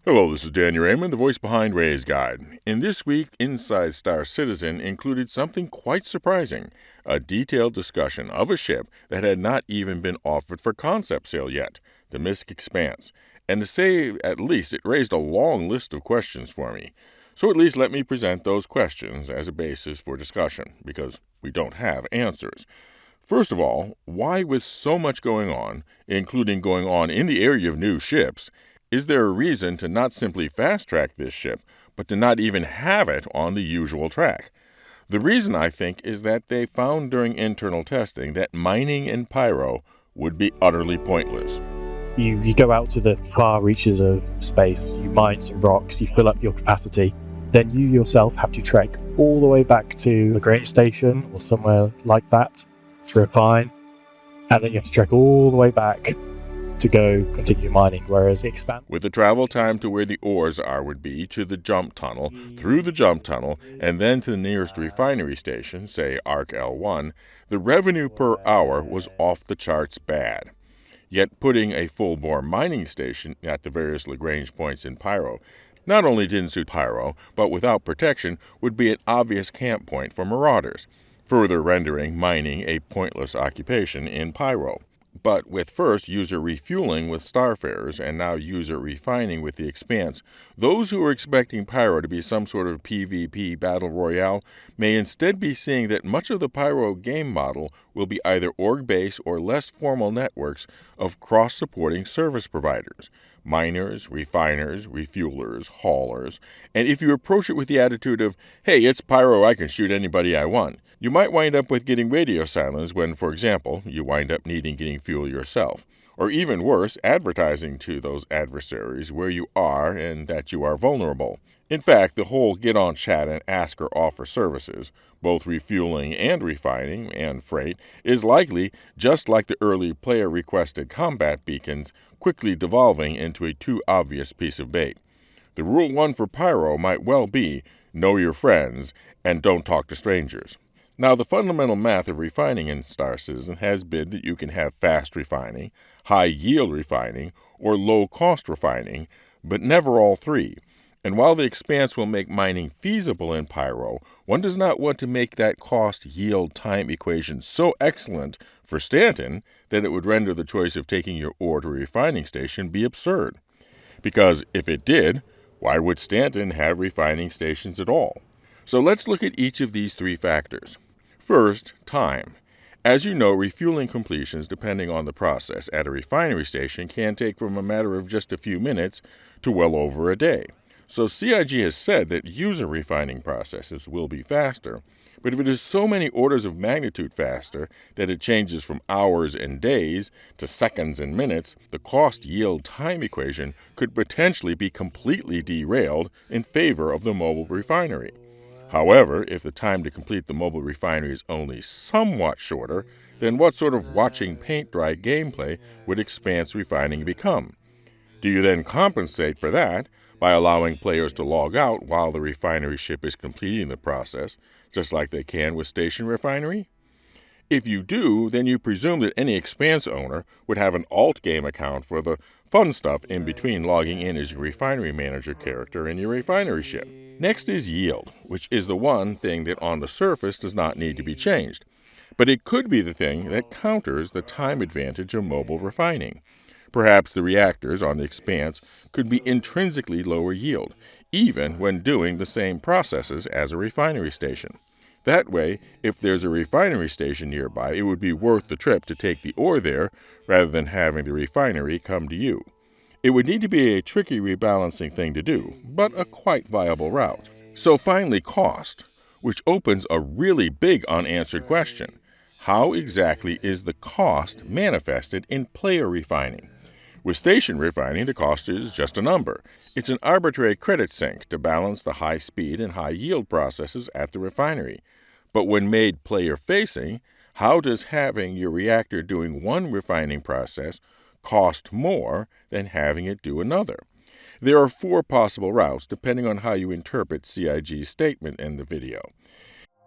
Hello, this is Danny Raymond, the voice behind Ray's Guide. In this week, Inside Star Citizen included something quite surprising, a detailed discussion of a ship that had not even been offered for concept sale yet, the MISC Expanse. And to say at least, it raised a long list of questions for me. So at least let me present those questions as a basis for discussion, because we don't have answers. First of all, why with so much going on, including going on in the area of new ships, is there a reason to not simply fast-track this ship, but to not even have it on the usual track? The reason, I think, is that they found during internal testing that mining in Pyro would be utterly pointless. You go out to the far reaches of space, you mine some rocks, you fill up your capacity, then you yourself have to trek all the way back to the grain station or somewhere like that to refine, and then you have to trek all the way back to go continue mining, whereas Expanse, with the travel time to where the ores are would be to the jump tunnel, through the jump tunnel, and then to the nearest refinery station, say Arc L1, the revenue per hour was off the charts bad. Yet putting a full-bore mining station at the various Lagrange points in Pyro not only didn't suit Pyro, but without protection would be an obvious camp point for marauders, further rendering mining a pointless occupation in Pyro. But with first user refueling with Starfarers and now user refining with the Expanse, those who are expecting Pyro to be some sort of PvP battle royale may instead be seeing that much of the Pyro game model will be either org-based or less formal networks of cross-supporting service providers, miners, refiners, refuelers, haulers, and if you approach it with the attitude of, hey, it's Pyro, I can shoot anybody I want, you might wind up with getting radio silence when, for example, you wind up getting fuel yourself. Or even worse, advertising to those adversaries where you are and that you are vulnerable. In fact, the whole get on chat and ask or offer services, both refueling and refining and freight, is likely, just like the early player-requested combat beacons, quickly devolving into a too obvious piece of bait. The rule 1 for Pyro might well be, know your friends and don't talk to strangers. Now, the fundamental math of refining in Star Citizen has been that you can have fast refining, high-yield refining, or low-cost refining, but never all three. And while the Expanse will make mining feasible in Pyro, one does not want to make that cost-yield-time equation so excellent for Stanton that it would render the choice of taking your ore to a refining station be absurd. Because if it did, why would Stanton have refining stations at all? So let's look at each of these three factors. First, time. As you know, refueling completions, depending on the process at a refinery station, can take from a matter of just a few minutes to well over a day. So CIG has said that user refining processes will be faster, but if it is so many orders of magnitude faster that it changes from hours and days to seconds and minutes, the cost-yield-time equation could potentially be completely derailed in favor of the mobile refinery. However, if the time to complete the mobile refinery is only somewhat shorter, then what sort of watching paint dry gameplay would Expanse refining become? Do you then compensate for that by allowing players to log out while the refinery ship is completing the process, just like they can with station refinery? If you do, then you presume that any Expanse owner would have an alt game account for the fun stuff in between logging in as your refinery manager character in your refinery ship. Next is yield, which is the one thing that on the surface does not need to be changed. But it could be the thing that counters the time advantage of mobile refining. Perhaps the reactors on the Expanse could be intrinsically lower yield, even when doing the same processes as a refinery station. That way, if there's a refinery station nearby, it would be worth the trip to take the ore there rather than having the refinery come to you. It would need to be a tricky rebalancing thing to do, but a quite viable route. So finally, cost, which opens a really big unanswered question. How exactly is the cost manifested in player refining? With station refining, the cost is just a number. It's an arbitrary credit sink to balance the high speed and high yield processes at the refinery. But when made player-facing, how does having your reactor doing one refining process cost more than having it do another? There are 4 possible routes depending on how you interpret CIG's statement in the video.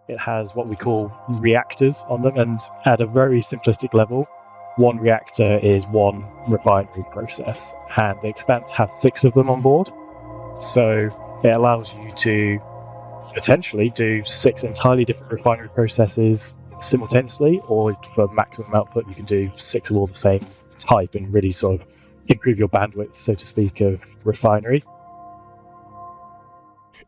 it has what we call reactors on them, and at a very simplistic level, one reactor is one refinery process, and the Expanse has 6 of them on board. So it allows you to potentially do 6 entirely different refinery processes simultaneously, or for maximum output, you can do 6 of all the same type and really sort of improve your bandwidth, so to speak, of refinery.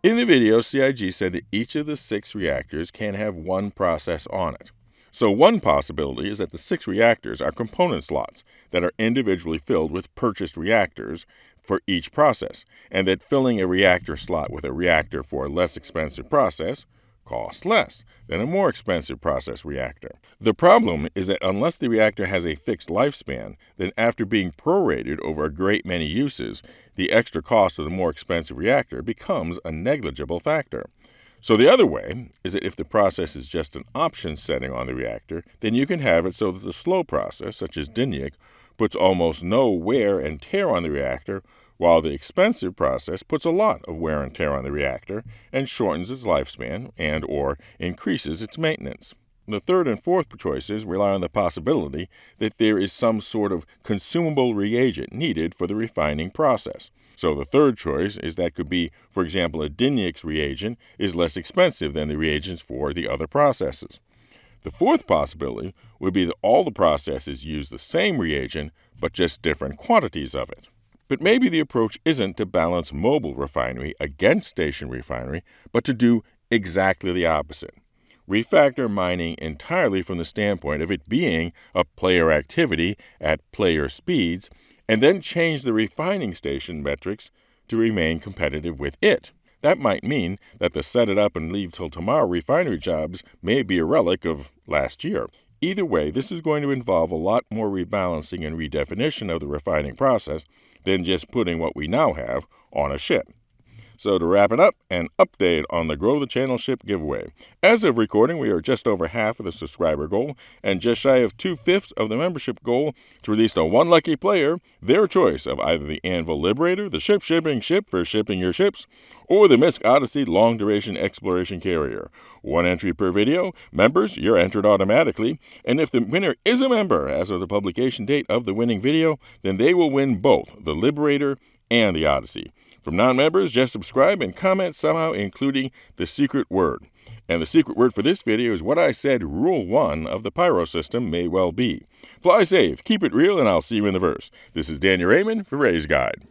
In the video, CIG said that each of the 6 reactors can have one process on it. So one possibility is that the 6 reactors are component slots that are individually filled with purchased reactors for each process, and that filling a reactor slot with a reactor for a less expensive process costs less than a more expensive process reactor. The problem is that unless the reactor has a fixed lifespan, then after being prorated over a great many uses, the extra cost of the more expensive reactor becomes a negligible factor. So the other way is that if the process is just an option setting on the reactor, then you can have it so that the slow process, such as Dynamic, puts almost no wear and tear on the reactor, while the expensive process puts a lot of wear and tear on the reactor and shortens its lifespan and or increases its maintenance. The third and fourth choices rely on the possibility that there is some sort of consumable reagent needed for the refining process. So the third choice is that could be, for example, a Dynamics reagent is less expensive than the reagents for the other processes. The fourth possibility would be that all the processes use the same reagent, but just different quantities of it. But maybe the approach isn't to balance mobile refinery against station refinery, but to do exactly the opposite. Refactor mining entirely from the standpoint of it being a player activity at player speeds, and then change the refining station metrics to remain competitive with it. That might mean that the set it up and leave till tomorrow refinery jobs may be a relic of last year. Either way, this is going to involve a lot more rebalancing and redefinition of the refining process than just putting what we now have on a ship. So to wrap it up, an update on the Grow the Channel ship giveaway. As of recording, we are just over half of the subscriber goal and just shy of 2/5 of the membership goal to release to one lucky player their choice of either the Anvil Liberator, the ship shipping ship for shipping your ships, or the Misk Odyssey long duration exploration carrier. One entry per video. Members, you're entered automatically, and if the winner is a member as of the publication date of the winning video, then they will win both the Liberator and the Odyssey. From non-members, just subscribe and comment somehow, including the secret word. And the secret word for this video is what I said Rule 1 of the Pyro System may well be. Fly safe, keep it real, and I'll see you in the verse. This is Daniel Raymond for Ray's Guide.